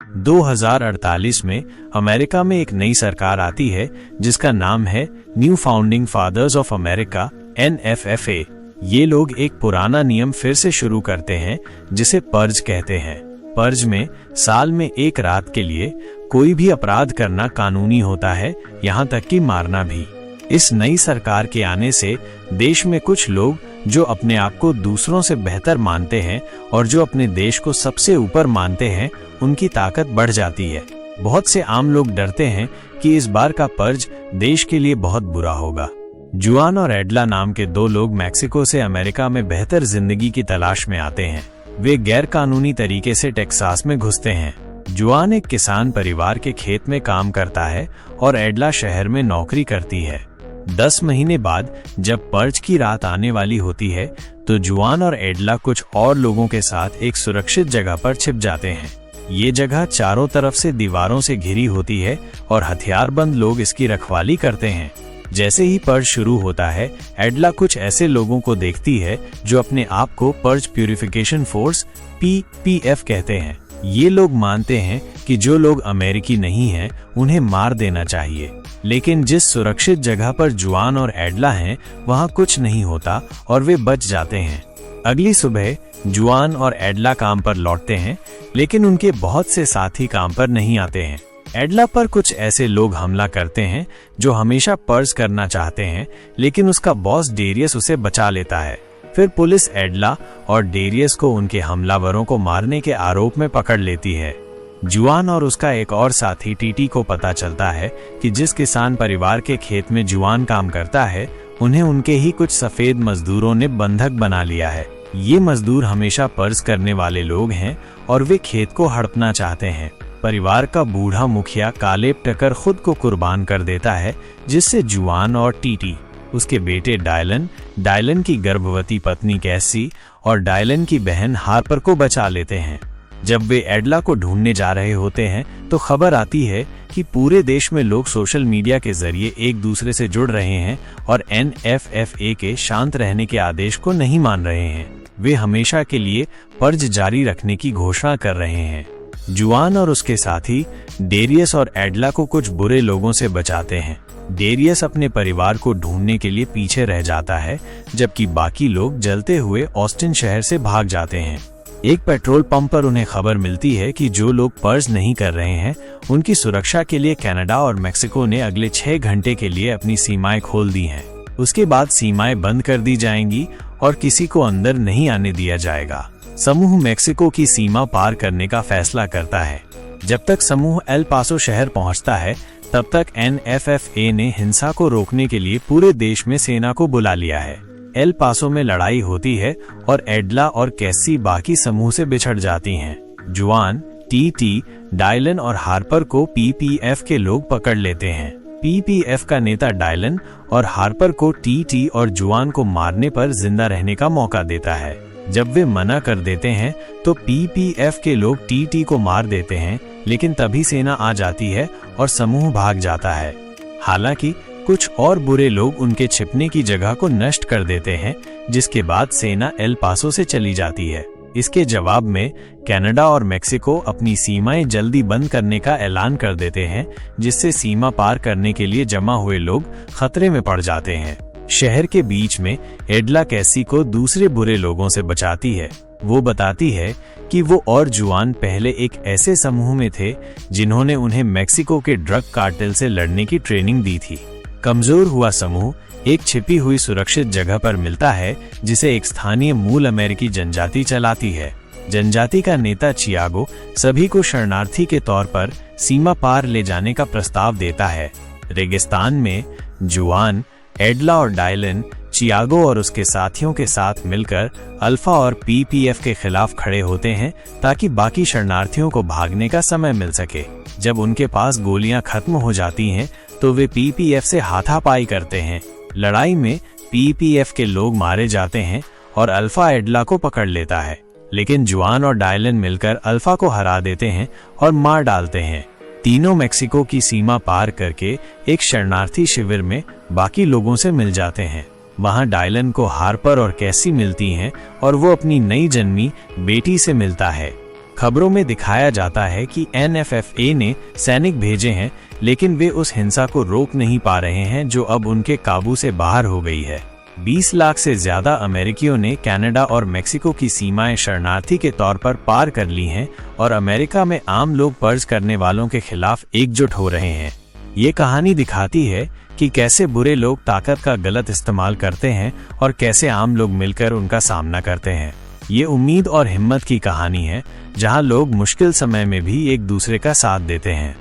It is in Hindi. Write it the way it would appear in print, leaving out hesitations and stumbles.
2048 में अमेरिका में एक नई सरकार आती है जिसका नाम है New Founding Fathers of America NFFA। ये लोग एक पुराना नियम फिर से शुरू करते हैं जिसे पर्ज कहते हैं। पर्ज में साल में एक रात के लिए कोई भी अपराध करना कानूनी होता है, यहाँ तक कि मारना भी। इस नई सरकार के आने से देश में कुछ लोग जो अपने आप को दूसरों से बेहतर मानते हैं और जो अपने देश को सबसे ऊपर मानते हैं, उनकी ताकत बढ़ जाती है। बहुत से आम लोग डरते हैं कि इस बार का पर्ज देश के लिए बहुत बुरा होगा। जुआन और एडला नाम के दो लोग मैक्सिको से अमेरिका में बेहतर जिंदगी की तलाश में आते हैं। वे गैर कानूनी तरीके से टेक्सास में घुसते हैं। जुआन एक किसान परिवार के खेत में काम करता है और एडला शहर में नौकरी करती है। 10 महीने बाद जब पर्ज की रात आने वाली होती है तो जुआन और एडला कुछ और लोगों के साथ एक सुरक्षित जगह पर छिप जाते हैं। ये जगह चारों तरफ से दीवारों से घिरी होती है और हथियारबंद लोग इसकी रखवाली करते हैं। जैसे ही पर्ज शुरू होता है, एडला कुछ ऐसे लोगों को देखती है जो अपने आप को पर्ज प्यूरिफिकेशन फोर्स PPF कहते हैं। ये लोग मानते हैं कि जो लोग अमेरिकी नहीं हैं उन्हें मार देना चाहिए, लेकिन जिस सुरक्षित जगह पर जुआन और एडला हैं वहाँ कुछ नहीं होता और वे बच जाते हैं। अगली सुबह जुआन और एडला काम पर लौटते हैं, लेकिन उनके बहुत से साथी काम पर नहीं आते हैं। एडला पर कुछ ऐसे लोग हमला करते हैं जो हमेशा पर्ज करना चाहते हैं, लेकिन उसका बॉस डेरियस उसे बचा लेता है। फिर पुलिस एडला और डेरियस को उनके हमलावरों को मारने के आरोप में पकड़ लेती है। जुआन और उसका एक और साथी टीटी को पता चलता है कि जिस किसान परिवार के खेत में जुआन काम करता है, उन्हें उनके ही कुछ सफेद मजदूरों ने बंधक बना लिया है। ये मजदूर हमेशा पर्ज करने वाले लोग हैं और वे खेत को हड़पना चाहते हैं। परिवार का बूढ़ा मुखिया कालेब टकर खुद को कुर्बान कर देता है, जिससे जुआन और टीटी उसके बेटे डायलन की गर्भवती पत्नी कैसी और डायलन की बहन हार्पर को बचा लेते हैं। जब वे एडला को ढूंढने जा रहे होते हैं तो खबर आती है कि पूरे देश में लोग सोशल मीडिया के जरिए एक दूसरे से जुड़ रहे हैं और NFFA के शांत रहने के आदेश को नहीं मान रहे हैं। वे हमेशा के लिए पर्ज जारी रखने की घोषणा कर रहे हैं। जुआन और उसके साथी डेरियस और एडला को कुछ बुरे लोगों से बचाते हैं। डेरियस अपने परिवार को ढूंढने के लिए पीछे रह जाता है, जबकि बाकी लोग जलते हुए ऑस्टिन शहर से भाग जाते हैं। एक पेट्रोल पंप पर उन्हें खबर मिलती है कि जो लोग पर्ज नहीं कर रहे हैं उनकी सुरक्षा के लिए कनाडा और मेक्सिको ने अगले 6 घंटे के लिए अपनी सीमाएं खोल दी हैं। उसके बाद सीमाएं बंद कर दी जाएंगी और किसी को अंदर नहीं आने दिया जाएगा। समूह मेक्सिको की सीमा पार करने का फैसला करता है। जब तक समूह एल पासो शहर पहुंचता है, तब तक NFFA ने हिंसा को रोकने के लिए पूरे देश में सेना को बुला लिया है। एल पासो में लड़ाई होती है और एडला और कैसी बाकी समूह से बिछड़ जाती हैं। जुआन, टीटी, डायलन और हार्पर को PPF के लोग पकड़ लेते हैं। PPF का नेता डायलन और हार्पर को टीटी और जुआन को मारने पर जिंदा रहने का मौका देता है। जब वे मना कर देते हैं तो PPF के लोग टीटी को मार देते हैं, लेकिन तभी सेना आ जाती है और समूह भाग जाता है। हालांकि कुछ और बुरे लोग उनके छिपने की जगह को नष्ट कर देते हैं, जिसके बाद सेना एल पासो से चली जाती है। इसके जवाब में कनाडा और मेक्सिको अपनी सीमाएं जल्दी बंद करने का ऐलान कर देते हैं, जिससे सीमा पार करने के लिए जमा हुए लोग खतरे में पड़ जाते हैं। शहर के बीच में एडला कैसी को दूसरे बुरे लोगों से बचाती है। वो बताती है कि वो और जुआन पहले एक ऐसे समूह में थे जिन्होंने उन्हें मेक्सिको के ड्रग कार्टेल से लड़ने की ट्रेनिंग दी थी। कमजोर हुआ समूह एक छिपी हुई सुरक्षित जगह पर मिलता है, जिसे एक स्थानीय मूल अमेरिकी जनजाति चलाती है। जनजाति का नेता चियागो सभी को शरणार्थी के तौर पर सीमा पार ले जाने का प्रस्ताव देता है। रेगिस्तान में जुआन, एडला और डायलन चियागो और उसके साथियों के साथ मिलकर अल्फा और PPF के खिलाफ खड़े होते हैं ताकि बाकी शरणार्थियों को भागने का समय मिल सके। जब उनके पास गोलियां खत्म हो जाती हैं तो वे PPF से हाथापाई करते हैं। लड़ाई में PPF के लोग मारे जाते हैं और अल्फा एडला को पकड़ लेता है, लेकिन जुआन और डायलन मिलकर अल्फा को हरा देते हैं और मार डालते हैं। तीनों मेक्सिको की सीमा पार करके एक शरणार्थी शिविर में बाकी लोगों से मिल जाते हैं। वहां डायलन को हार्पर और कैसी मिलती हैं और वो अपनी नई जन्मी बेटी से मिलता है। खबरों में दिखाया जाता है कि NFFA ने सैनिक भेजे हैं, लेकिन वे उस हिंसा को रोक नहीं पा रहे हैं जो अब उनके काबू से बाहर हो गई है। 20 लाख से ज्यादा अमेरिकियों ने कनाडा और मेक्सिको की सीमाएं शरणार्थी के तौर पर पार कर ली हैं और अमेरिका में आम लोग पर्ज करने वालों के खिलाफ एकजुट हो रहे हैं। ये कहानी दिखाती है कि कैसे बुरे लोग ताकत का गलत इस्तेमाल करते हैं और कैसे आम लोग मिलकर उनका सामना करते हैं। ये उम्मीद और हिम्मत की कहानी है, जहां लोग मुश्किल समय में भी एक दूसरे का साथ देते हैं।